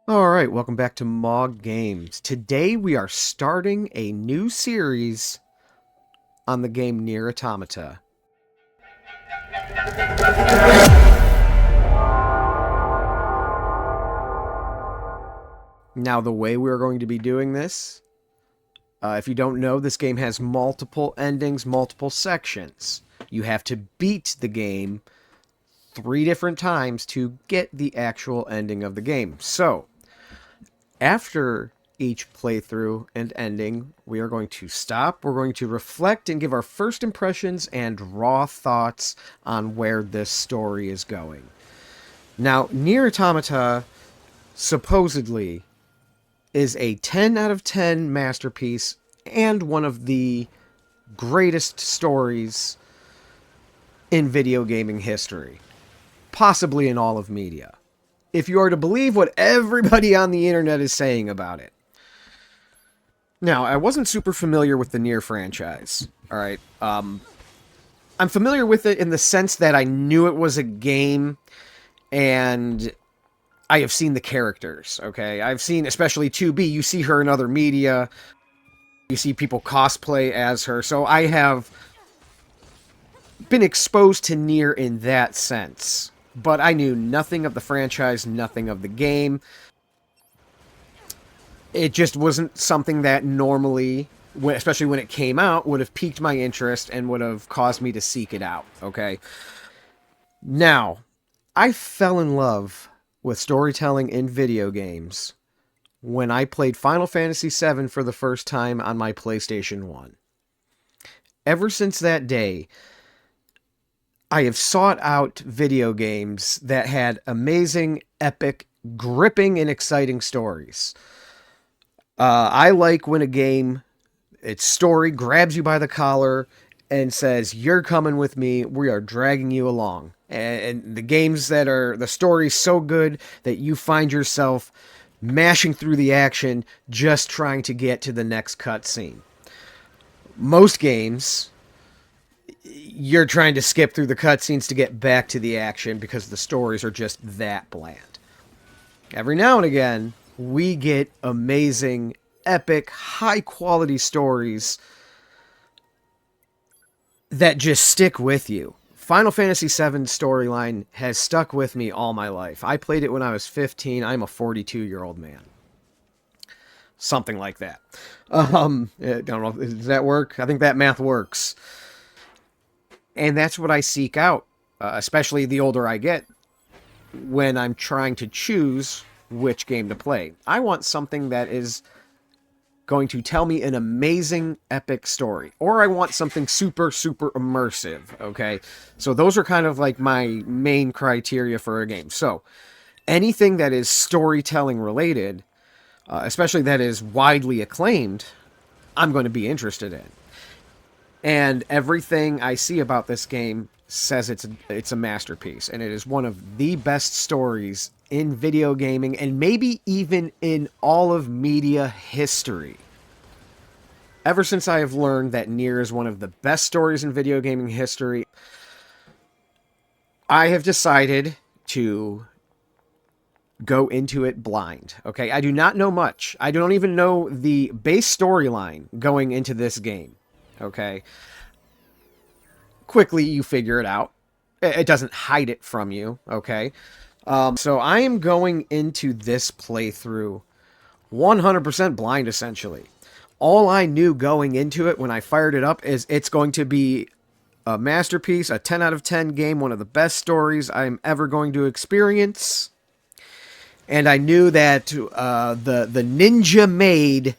Alright, welcome back to Mawg Games. Today we are starting a new series on the game Nier Automata. Now, the way we're going to be doing this, if you don't know, this game has multiple endings, multiple sections. You have to beat the game 3 different times to get the actual ending of the game. So, after each playthrough and ending, we are going to stop. We're going to reflect and give our first impressions and raw thoughts on where this story is going. Now, Nier Automata supposedly is a 10 out of 10 masterpiece and one of the greatest stories in video gaming history, possibly in all of media, if you are to believe what everybody on the internet is saying about it. Now, I wasn't super familiar with the Nier franchise. All right, I'm familiar with it in the sense that I knew it was a game, and I have seen the characters. Okay, I've seen especially 2B. You see her in other media. You see people cosplay as her. So I have been exposed to Nier in that sense. But I knew nothing of the franchise, nothing of the game. It just wasn't something that normally, especially when it came out, would have piqued my interest and would have caused me to seek it out, okay? Now, I fell in love with storytelling in video games when I played Final Fantasy VII for the first time on my PlayStation 1. Ever since that day, I have sought out video games that had amazing, epic, gripping, and exciting stories. I like when a game, its story grabs you by the collar and says, "You're coming with me. We are dragging you along." And the games that are the story's so good that you find yourself mashing through the action just trying to get to the next cutscene. Most games, you're trying to skip through the cutscenes to get back to the action because the stories are just that bland. Every now and again, we get amazing, epic, high quality stories that just stick with you. Final Fantasy VII storyline has stuck with me all my life. I played it when I was 15. I'm a 42-year-old man. Something like that. I don't know. Does that work? I think that math works. And that's what I seek out, especially the older I get, when I'm trying to choose which game to play. I want something that is going to tell me an amazing, epic story. Or I want something super, super immersive, okay? So those are kind of like my main criteria for a game. So anything that is storytelling related, especially that is widely acclaimed, I'm going to be interested in. And everything I see about this game says it's a masterpiece, and it is one of the best stories in video gaming, and maybe even in all of media history. Ever since I have learned that Nier is one of the best stories in video gaming history, I have decided to go into it blind. Okay, I do not know much. I don't even know the base storyline going into this game. Okay, quickly you figure it out. It doesn't hide it from you. Okay, so I am going into this playthrough 100% blind, essentially. All I knew going into it when I fired it up is it's going to be a masterpiece, a 10 out of 10 game, one of the best stories I'm ever going to experience. And I knew that the ninja maid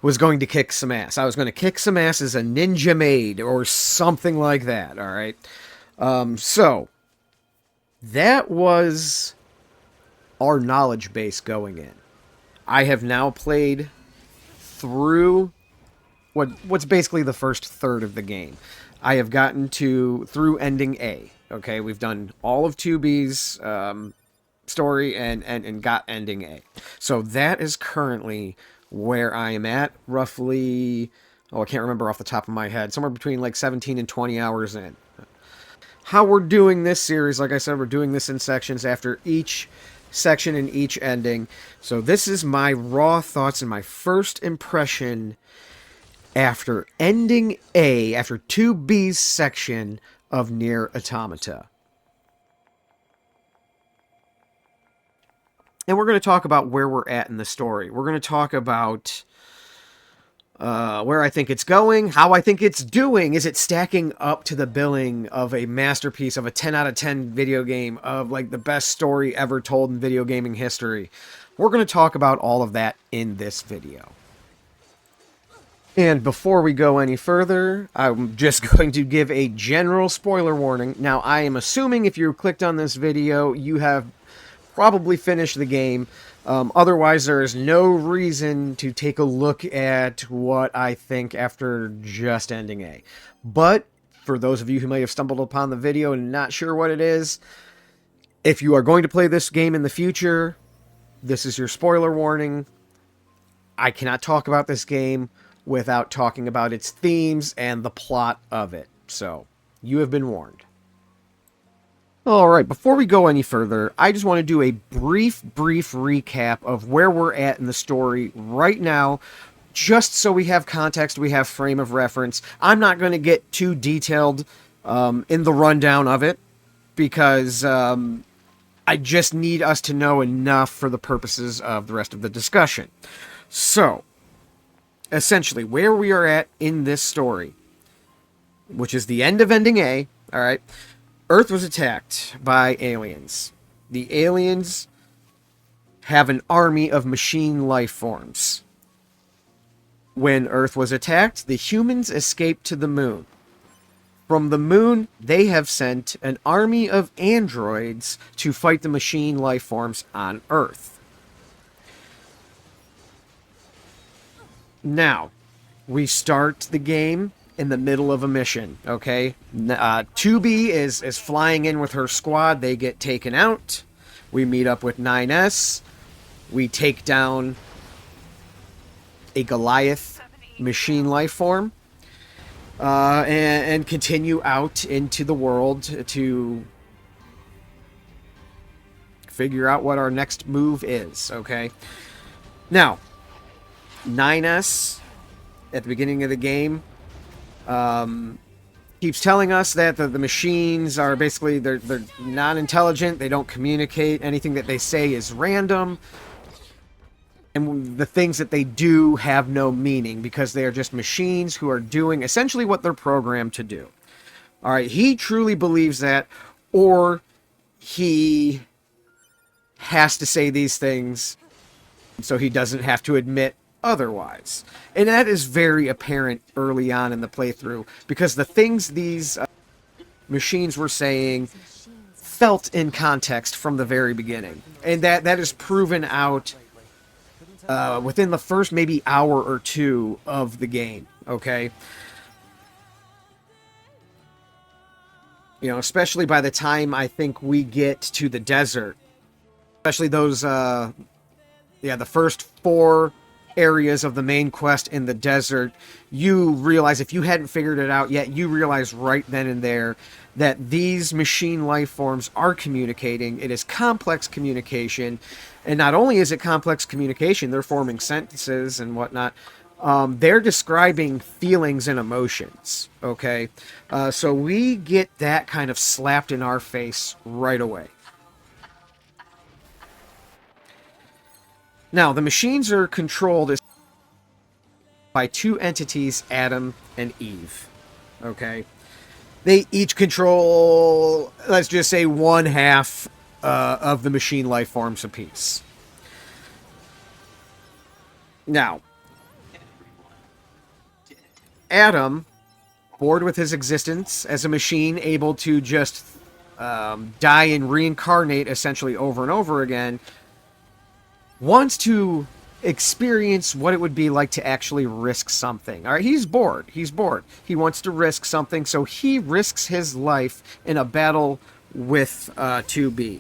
was going to kick some ass. I was going to kick some ass as a ninja maid or something like that, all right? So, that was our knowledge base going in. I have now played through what's basically the first third of the game. I have gotten through ending A. Okay, we've done all of 2B's story and got ending A. So that is currently where I am at, roughly, I can't remember off the top of my head, somewhere between like 17 and 20 hours in. How we're doing this series, like I said, we're doing this in sections. After each section in each ending. So this is my raw thoughts and my first impression after ending A, after 2B's section of Nier Automata. And we're going to talk about where we're at in the story. We're going to talk about where I think it's going, how I think it's doing. Is it stacking up to the billing of a masterpiece, of a 10 out of 10 video game, of like the best story ever told in video gaming history? We're going to talk about all of that in this video. And before we go any further, I'm just going to give a general spoiler warning. Now, I am assuming if you clicked on this video, you have probably finished the game. Otherwise, there is no reason to take a look at what I think after just ending A. But for those of you who may have stumbled upon the video and not sure what it is, if you are going to play this game in the future, this is your spoiler warning. I cannot talk about this game without talking about its themes and the plot of it. So, you have been warned. Alright, before we go any further, I just want to do a brief recap of where we're at in the story right now, just so we have context, we have frame of reference. I'm not going to get too detailed in the rundown of it, because I just need us to know enough for the purposes of the rest of the discussion. So, essentially, where we are at in this story, which is the end of ending A, alright, Earth was attacked by aliens. The aliens have an army of machine life forms. When Earth was attacked, the humans escaped to the moon. From the moon, they have sent an army of androids to fight the machine life forms on Earth. Now, we start the game in the middle of a mission, okay? 2B is flying in with her squad. They get taken out. We meet up with 9S. We take down a Goliath machine life form. And continue out into the world to figure out what our next move is, okay? Now, 9S, at the beginning of the game, keeps telling us that the machines are basically, they're non-intelligent, they don't communicate, anything that they say is random, and the things that they do have no meaning, because they are just machines who are doing essentially what they're programmed to do. Alright, he truly believes that, or he has to say these things so he doesn't have to admit otherwise. And that is very apparent early on in the playthrough, because the things these machines were saying felt in context from the very beginning. And that is proven out within the first maybe hour or two of the game, okay? You know, especially by the time I think we get to the desert. Especially those, the first 4 areas of the main quest in the desert, you realize, if you hadn't figured it out yet, you realize right then and there that these machine life forms are communicating. It is complex communication, and not only is it complex communication, they're forming sentences and whatnot. They're describing feelings and emotions, okay? So we get that kind of slapped in our face right away. Now, the machines are controlled by 2 entities, Adam and Eve, okay? They each control, let's just say, 1/2 of the machine life forms apiece. Now, Adam, bored with his existence as a machine, able to just die and reincarnate essentially over and over again, wants to experience what it would be like to actually risk something. All right, he's bored. He's bored. He wants to risk something, so he risks his life in a battle with 2B.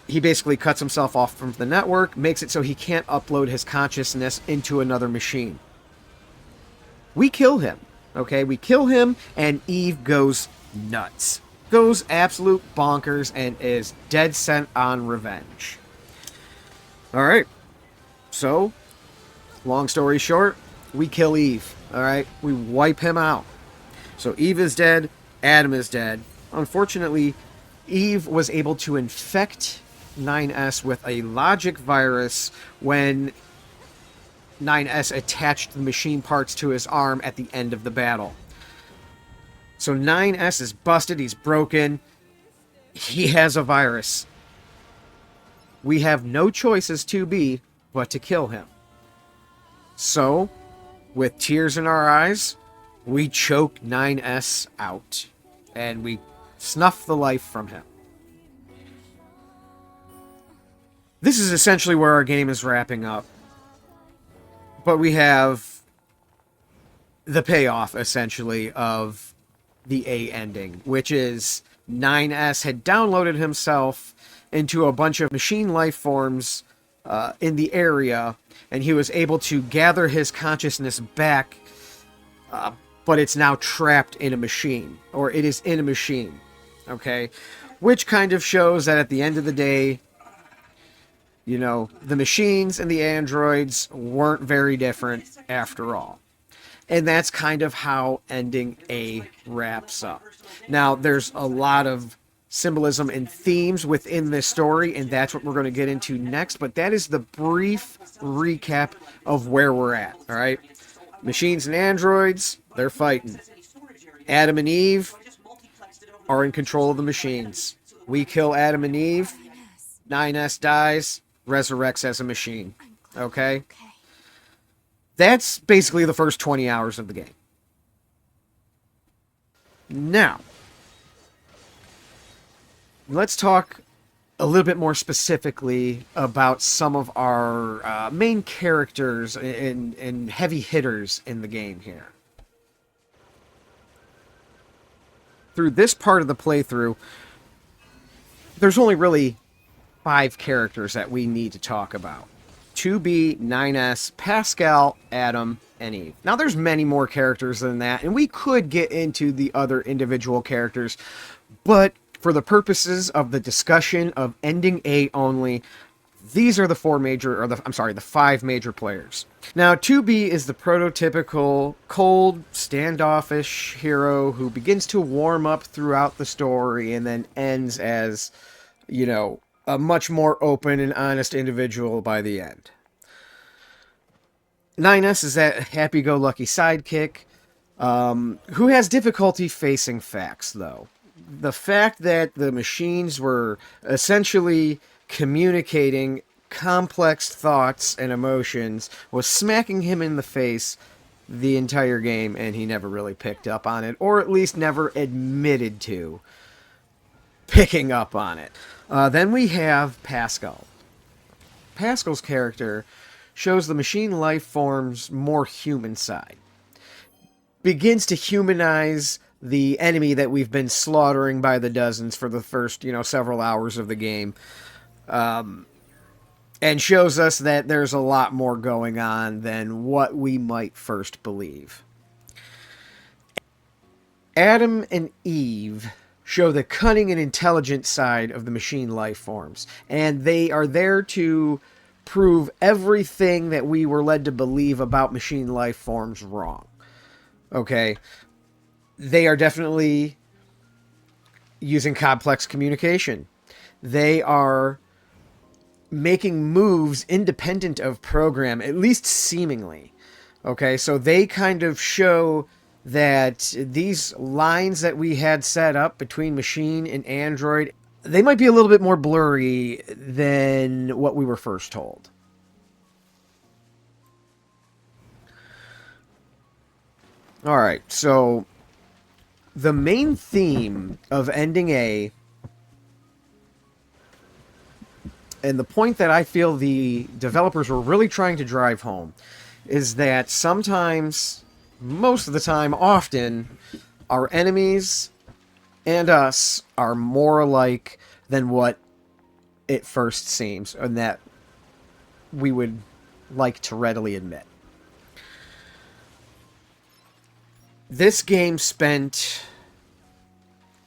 He basically cuts himself off from the network, makes it so he can't upload his consciousness into another machine. We kill him, okay? We kill him, and Eve goes nuts. goes absolute bonkers and is dead set on revenge. Alright, so, long story short, we kill Eve. Alright, we wipe him out. So Eve is dead, Adam is dead. Unfortunately, Eve was able to infect 9S with a logic virus when 9S attached the machine parts to his arm at the end of the battle. So 9S is busted, he's broken, he has a virus. We have no choice as 2B but to kill him. So, with tears in our eyes, we choke 9S out. And we snuff the life from him. This is essentially where our game is wrapping up. But we have the payoff, essentially, of the A ending, which is 9S had downloaded himself into a bunch of machine life forms in the area, and he was able to gather his consciousness back, but it's now trapped in a machine, or it is in a machine, okay? Which kind of shows that at the end of the day, you know, the machines and the androids weren't very different after all. And that's kind of how ending A wraps up. Now, there's a lot of symbolism and themes within this story, and that's what we're going to get into next. But that is the brief recap of where we're at, all right? Machines and androids, they're fighting. Adam and Eve are in control of the machines. We kill Adam and Eve. 9S dies, resurrects as a machine. Okay? That's basically the first 20 hours of the game. Now, let's talk a little bit more specifically about some of our main characters and heavy hitters in the game here. Through this part of the playthrough, there's only really 5 characters that we need to talk about. 2B, 9S, Pascal, Adam, and Eve. Now, there's many more characters than that, and we could get into the other individual characters, but for the purposes of the discussion of ending A only, these are the 5 major players. Now, 2B is the prototypical cold, standoffish hero who begins to warm up throughout the story and then ends as, you know, a much more open and honest individual by the end. 9S is that happy-go-lucky sidekick who has difficulty facing facts, though. The fact that the machines were essentially communicating complex thoughts and emotions was smacking him in the face the entire game, and he never really picked up on it, or at least never admitted to picking up on it. Then we have Pascal. Pascal's character shows the machine life form's more human side. Begins to humanize the enemy that we've been slaughtering by the dozens for the first, several hours of the game. And shows us that there's a lot more going on than what we might first believe. Adam and Eve show the cunning and intelligent side of the machine life forms, and they are there to prove everything that we were led to believe about machine life forms wrong. Okay? They are definitely using complex communication. They are making moves independent of program, at least seemingly. Okay, so they kind of show that these lines that we had set up between machine and android, they might be a little bit more blurry than what we were first told. Alright, so the main theme of ending A, and the point that I feel the developers were really trying to drive home, is that sometimes, most of the time, often, our enemies and us are more alike than what it first seems, and that we would like to readily admit. This game spent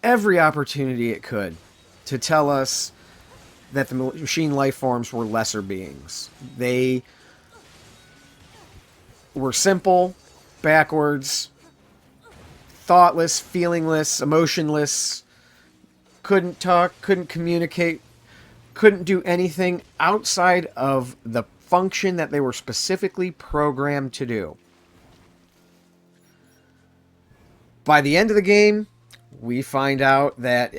every opportunity it could to tell us that the machine life forms were lesser beings. They were simple, backwards, thoughtless, feelingless, emotionless, couldn't talk, couldn't communicate, couldn't do anything outside of the function that they were specifically programmed to do. By the end of the game, we find out that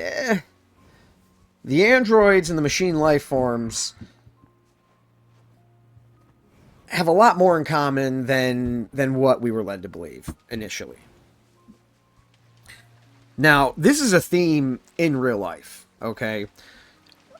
the androids and the machine life forms have a lot more in common than what we were led to believe initially. Now, this is a theme in real life, okay?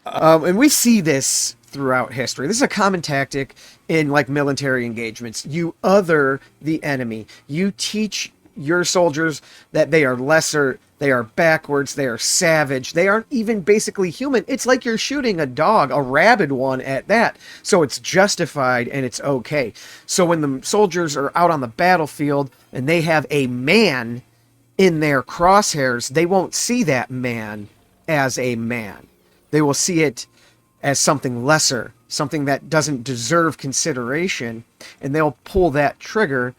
And we see this throughout history. This is a common tactic in like military engagements. You other the enemy. You teach your soldiers that they are lesser, they are backwards, they are savage, they aren't even basically human. It's like you're shooting a dog, a rabid one at that. So it's justified and it's okay. So when the soldiers are out on the battlefield and they have a man in their crosshairs, they won't see that man as a man. They will see it as something lesser, something that doesn't deserve consideration, and they'll pull that trigger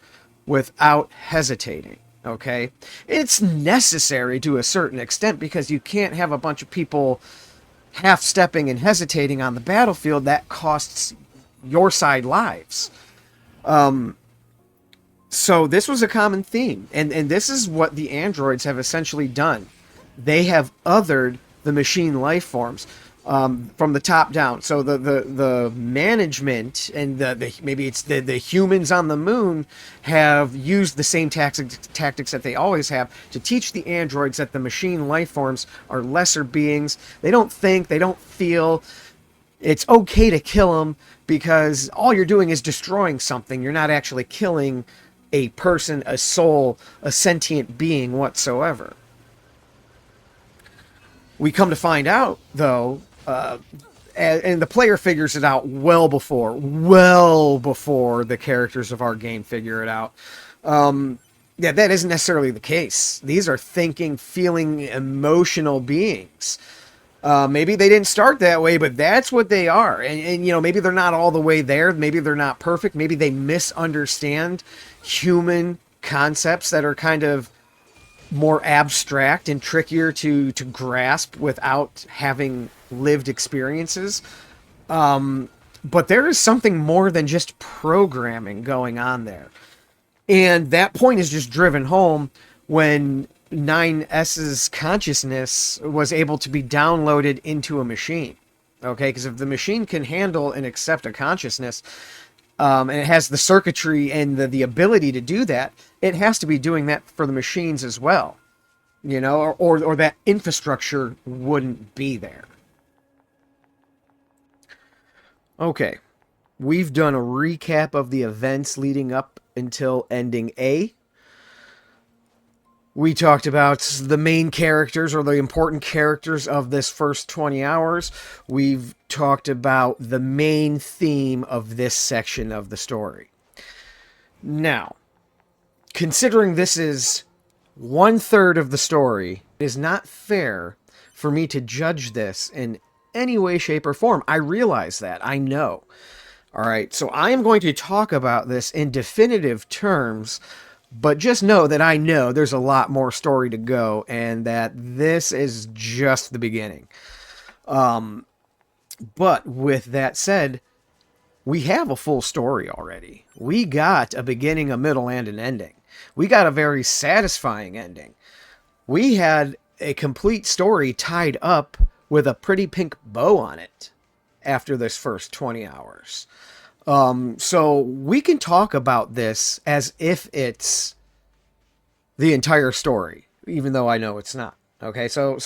without hesitating, okay? It's necessary to a certain extent because you can't have a bunch of people half-stepping and hesitating on the battlefield. That costs your side lives. So this was a common theme, and this is what the androids have essentially done. They have othered the machine life forms from the top down. So the management and maybe it's the humans on the moon have used the same tactics that they always have to teach the androids that the machine life forms are lesser beings. They don't think, they don't feel. It's okay to kill them because all you're doing is destroying something. You're not actually killing a person, a soul, a sentient being whatsoever. We come to find out, though, and the player figures it out well before the characters of our game figure it out. Yeah, that isn't necessarily the case. These are thinking, feeling, emotional beings. Maybe they didn't start that way, but that's what they are. And, you know, maybe they're not all the way there. Maybe they're not perfect. Maybe they misunderstand human concepts that are kind of more abstract and trickier to grasp without having lived experiences. But there is something more than just programming going on there. And that point is just driven home when 9S's consciousness was able to be downloaded into a machine. Okay, because if the machine can handle and accept a consciousness, and it has the circuitry and the ability to do that, it has to be doing that for the machines as well. You know, or that infrastructure wouldn't be there. Okay, we've done a recap of the events leading up until ending A. We talked about the main characters or the important characters of this first 20 hours. We've talked about the main theme of this section of the story. Now, considering this is 1/3 of the story, it is not fair for me to judge this in any way, shape, or form. I realize that. I know. All right, so I am going to talk about this in definitive terms, but just know that I know there's a lot more story to go and that this is just the beginning. But with that said, we have a full story already. We got a beginning, a middle, and an ending. We got a very satisfying ending. We had a complete story tied up with a pretty pink bow on it after this first 20 hours. So we can talk about this as if it's the entire story, even though I know it's not. Okay, so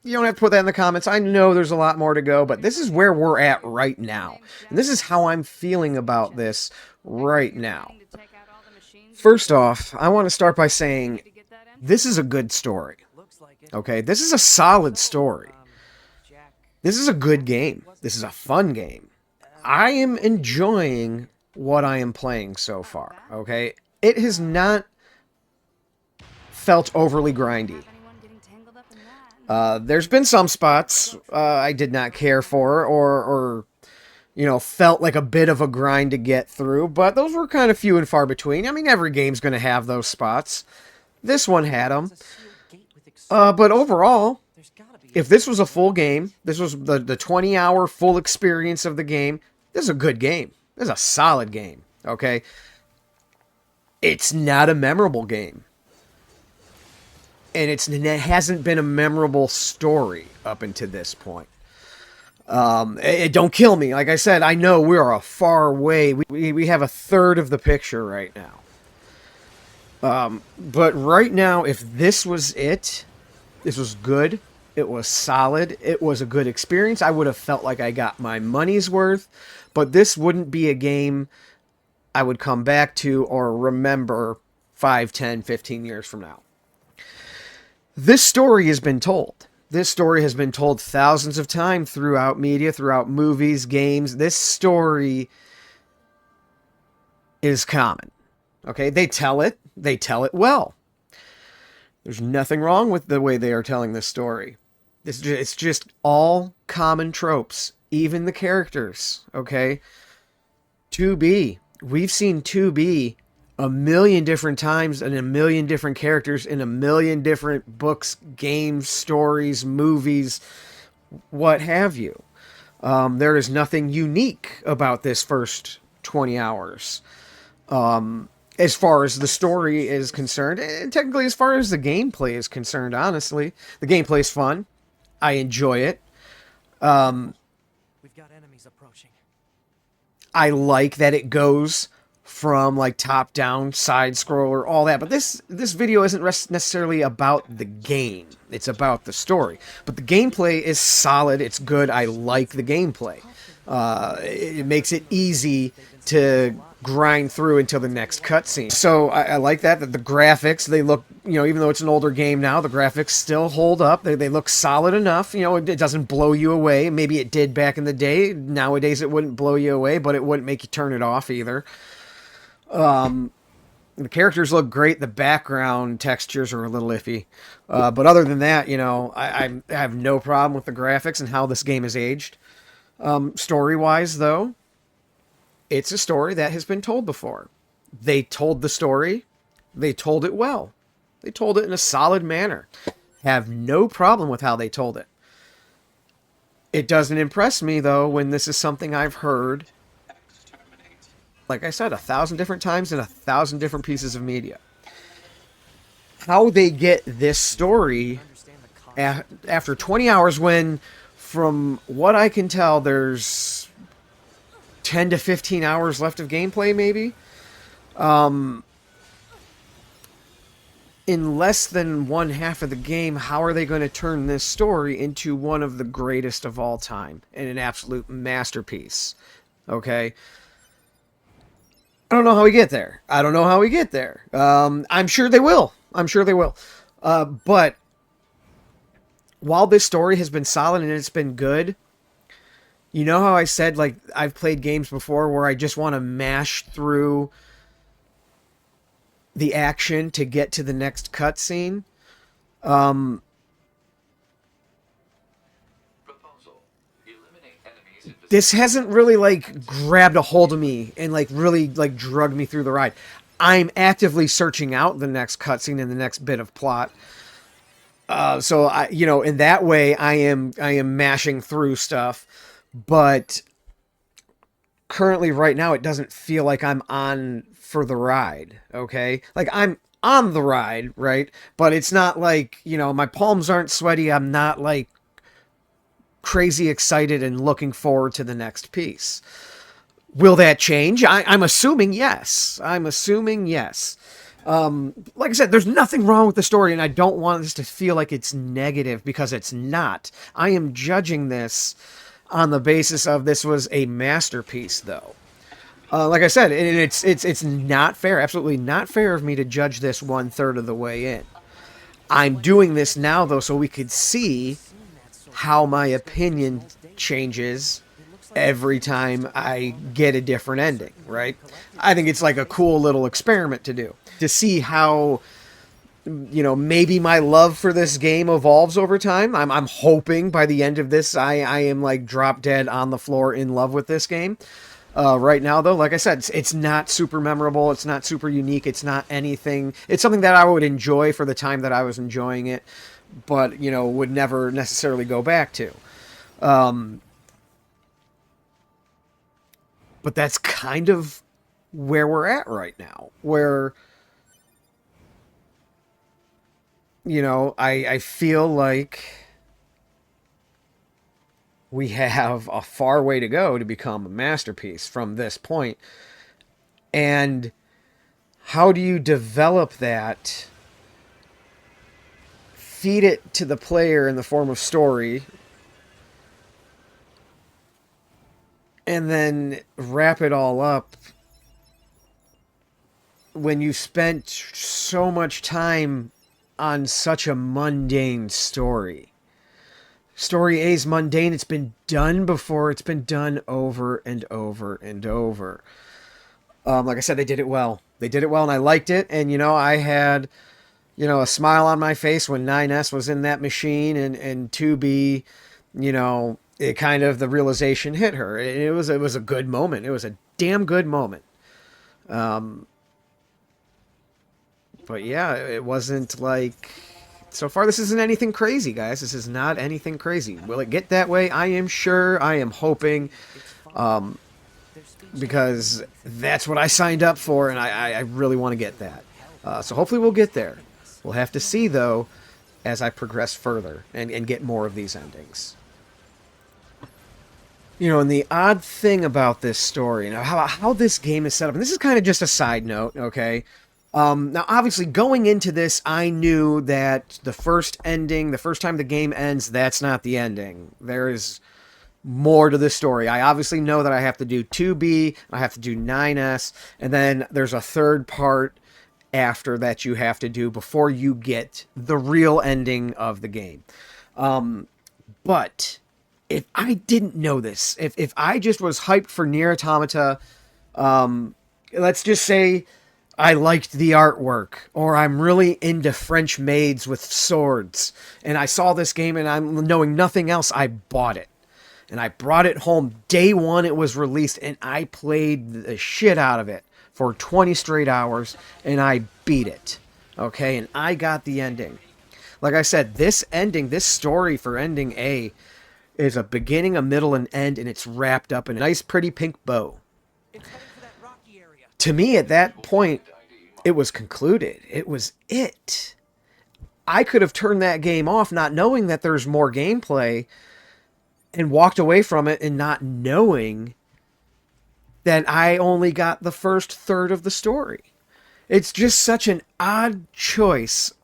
you don't have to put that in the comments. I know there's a lot more to go, but this is where we're at right now. And this is how I'm feeling about this right now. First off, I want to start by saying this is a good story. Okay, this is a solid story. This is a good game. This is a fun game. I am enjoying what I am playing so far, okay? It has not felt overly grindy. There's been some spots I did not care for, or felt like a bit of a grind to get through, but those were kind of few and far between. I mean, every game's going to have those spots. This one had them. But overall, if this was a full game, this was the 20-hour full experience of the game, this is a good game. This is a solid game, okay? It's not a memorable game. And it hasn't been a memorable story up until this point. Don't kill me. Like I said, I know we are a far way. We have a third of the picture right now. But right now, if this was it, this was good. It was solid. It was a good experience. I would have felt like I got my money's worth. But this wouldn't be a game I would come back to or remember 5, 10, 15 years from now. This story has been told. This story has been told thousands of times throughout media, throughout movies, games. This story is common. Okay, they tell it well. There's nothing wrong with the way they are telling this story. It's just all common tropes, even the characters, okay? 2B. We've seen 2B a million different times and a million different characters in a million different books, games, stories, movies, what have you. There is nothing unique about this first 20 hours. As far as the story is concerned, and technically as far as the gameplay is concerned, honestly. The gameplay is fun. I enjoy it. We've got enemies approaching. I like that it goes from like top down, side scroller, all that. But this video isn't necessarily about the game. It's about the story. But the gameplay is solid. It's good. I like the gameplay. It makes it easy to grind through until the next cutscene. So I like that the graphics, they look, even though it's an older game now, the graphics still hold up. They look solid enough. It doesn't blow you away. Maybe it did back in the day. Nowadays it wouldn't blow you away, but it wouldn't make you turn it off either. The characters look great. The background textures are a little iffy. But other than that, I have no problem with the graphics and how this game is aged. Story-wise, though, it's a story that has been told before. They told the story. They told it well. They told it in a solid manner. Have no problem with how they told it. It doesn't impress me, though, when this is something I've heard, like I said, 1,000 different times in 1,000 different pieces of media. How they get this story after 20 hours when, from what I can tell, there's 10 to 15 hours left of gameplay, maybe. In less than one half of the game, how are they going to turn this story into one of the greatest of all time and an absolute masterpiece? Okay? I don't know how we get there. I'm sure they will. But while this story has been solid and it's been good, you know how I said, like, I've played games before where I just want to mash through the action to get to the next cutscene? This hasn't really, like, grabbed a hold of me and, like, really, like, drugged me through the ride. I'm actively searching out the next cutscene and the next bit of plot. So, in that way, I am mashing through stuff. But currently, right now, it doesn't feel like I'm on for the ride, okay? Like, I'm on the ride, right? But it's not like, my palms aren't sweaty. I'm not, like, crazy excited and looking forward to the next piece. Will that change? I'm assuming yes. Like I said, there's nothing wrong with the story, and I don't want this to feel like it's negative, because it's not. I am judging this on the basis of this was a masterpiece, though. Like I said, it's not fair, absolutely not fair of me to judge this 1/3 of the way in. I'm doing this now, though, so we could see how my opinion changes every time I get a different ending, right? I think it's like a cool little experiment to do, to see how You know, maybe my love for this game evolves over time. I'm hoping by the end of this, I am like drop dead on the floor in love with this game. Right now, though, like I said, it's not super memorable. It's not super unique. It's not anything. It's something that I would enjoy for the time that I was enjoying it, but, you know, would never necessarily go back to. Um, but that's kind of where we're at right now, where, you know, I feel like we have a far way to go to become a masterpiece from this point. And how do you develop that, feed it to the player in the form of story, and then wrap it all up when you spent so much time on such a mundane story? Story A is mundane. It's been done before. It's been done over and over and over. Like I said, they did it well. They did it well, and I liked it. And, you know, I had, you know, a smile on my face when 9S was in that machine, and 2B, you know, it kind of, the realization hit her. It was a good moment. It was a damn good moment. Um, but yeah, it wasn't like, so far this isn't anything crazy, guys. This is not anything crazy. Will it get that way? I am sure. I am hoping. Um, because that's what I signed up for, and I really want to get that. So hopefully we'll get there. We'll have to see, though, as I progress further and get more of these endings. You know, and the odd thing about this story, and how this game is set up, and this is kind of just a side note, okay? Now, obviously, going into this, I knew that the first ending, the first time the game ends, that's not the ending. There is more to the story. I obviously know that I have to do 2B, I have to do 9S, and then there's a third part after that you have to do before you get the real ending of the game. But if I didn't know this, if I just was hyped for Nier Automata, let's just say I liked the artwork, or I'm really into French maids with swords, and I saw this game and I'm knowing nothing else, I bought it. And I brought it home day one it was released, and I played the shit out of it for 20 straight hours, and I beat it. Okay, and I got the ending. Like I said, this ending, this story for ending A, is a beginning, a middle, and end, and it's wrapped up in a nice, pretty pink bow. To me, at that point, it was concluded. It was it. I could have turned that game off not knowing that there's more gameplay, and walked away from it and not knowing that I only got the first third of the story. It's just such an odd choice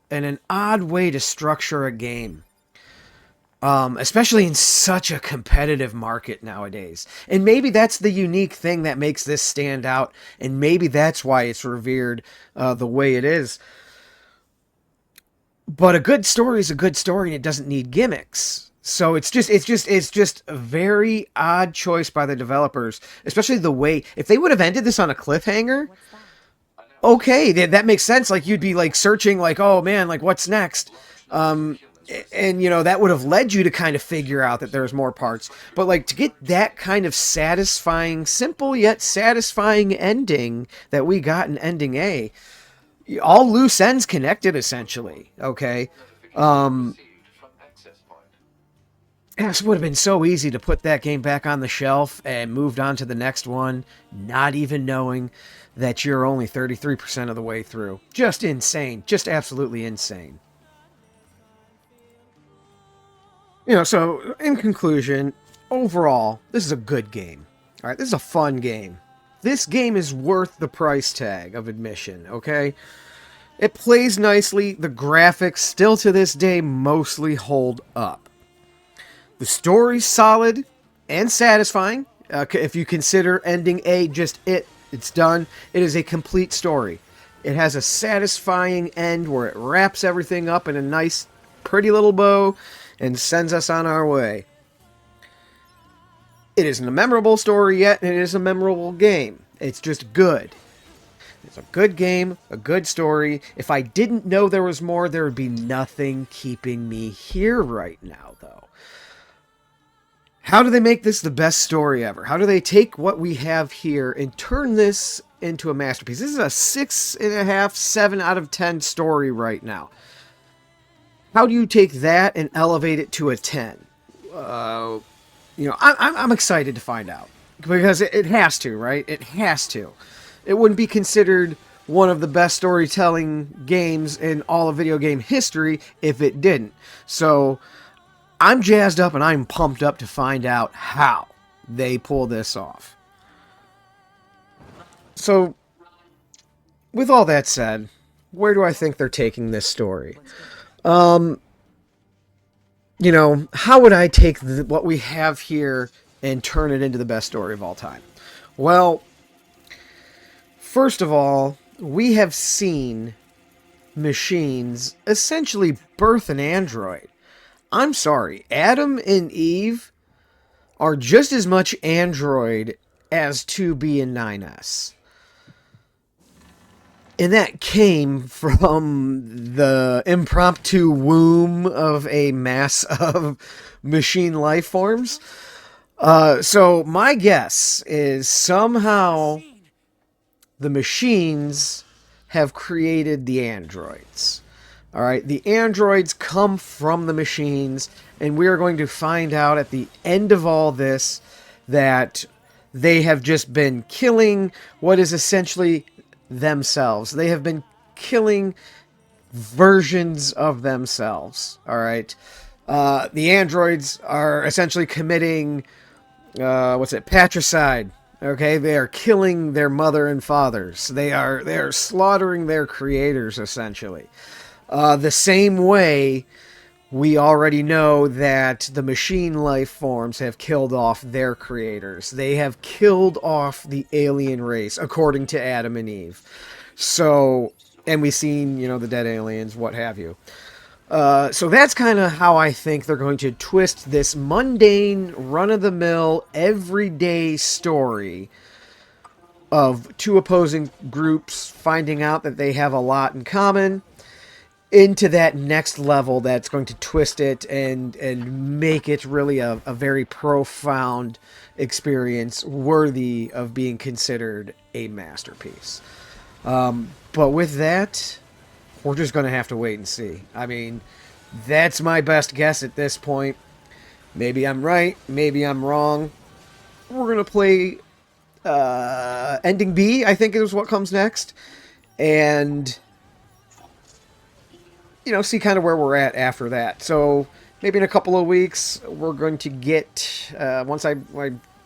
and an odd way to structure a game. Especially in such a competitive market nowadays. And maybe that's the unique thing that makes this stand out, and maybe that's why it's revered the way it is. But a good story is a good story, and it doesn't need gimmicks. So it's just a very odd choice by the developers, especially the way, if they would have ended this on a cliffhanger, okay, that makes sense. Like, you'd be like searching, like, oh man, like, what's next? And you know, that would have led you to kind of figure out that there's more parts. But like, to get that kind of satisfying, simple yet satisfying ending that we got in ending A, all loose ends connected essentially. Okay. It would have been so easy to put that game back on the shelf and moved on to the next one, not even knowing that you're only 33% of the way through. Just insane. Just absolutely insane. You know, so in conclusion, overall, this is a good game. All right, this is a fun game. This game is worth the price tag of admission, okay? It plays nicely. The graphics, still to this day, mostly hold up. The story's solid and satisfying. If you consider ending A just it's done. It is a complete story. It has a satisfying end where it wraps everything up in a nice, pretty little bow and sends us on our way. It isn't a memorable story yet, and it is a memorable game. It's just good. It's a good game, a good story. If I didn't know there was more, there would be nothing keeping me here right now, though. How do they make this the best story ever? How do they take what we have here and turn this into a masterpiece? This is a 6.5, 7 out of 10 story right now. How do you take that and elevate it to a 10? I'm excited to find out because it has to, right? It has to. It wouldn't be considered one of the best storytelling games in all of video game history if it didn't. So I'm jazzed up and I'm pumped up to find out how they pull this off. So, with all that said, where do I think they're taking this story? How would I take what we have here and turn it into the best story of all time? Well, first of all, we have seen machines essentially birth an android. I'm sorry, Adam and Eve are just as much android as 2B and 9S. And that came from the impromptu womb of a mass of machine life forms. So my guess is somehow the machines have created the androids. All right, the androids come from the machines, and we are going to find out at the end of all this that they have just been killing what is essentially themselves. They have been killing versions of themselves. All right, the androids are essentially committing patricide. Okay, they are killing their mother and fathers. They are slaughtering their creators essentially. The same way we already know that the machine life forms have killed off their creators. They have killed off the alien race, according to Adam and Eve. So, and we've seen, the dead aliens, what have you. So that's kind of how I think they're going to twist this mundane, run-of-the-mill, everyday story of two opposing groups finding out that they have a lot in common into that next level that's going to twist it and make it really a very profound experience worthy of being considered a masterpiece. But with that, we're just going to have to wait and see. I mean, that's my best guess at this point. Maybe I'm right, maybe I'm wrong. We're going to play Ending B, I think is what comes next. And see kind of where we're at after that. So maybe in a couple of weeks, we're going to get, once I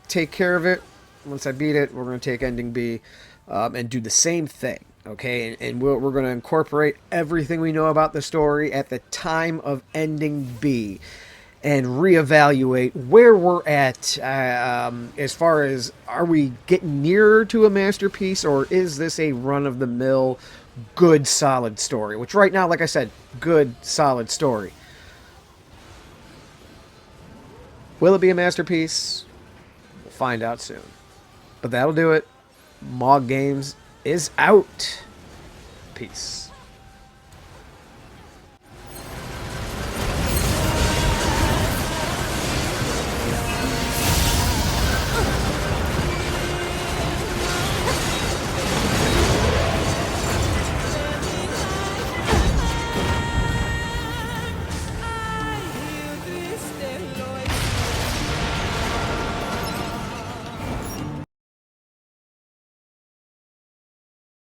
take care of it, once I beat it, we're going to take Ending B and do the same thing, okay? And we're going to incorporate everything we know about the story at the time of Ending B and reevaluate where we're at as far as, are we getting nearer to a masterpiece, or is this a run-of-the-mill good, solid story? Which right now, like I said, good, solid story. Will it be a masterpiece? We'll find out soon. But that'll do it. Mawg Games is out. Peace.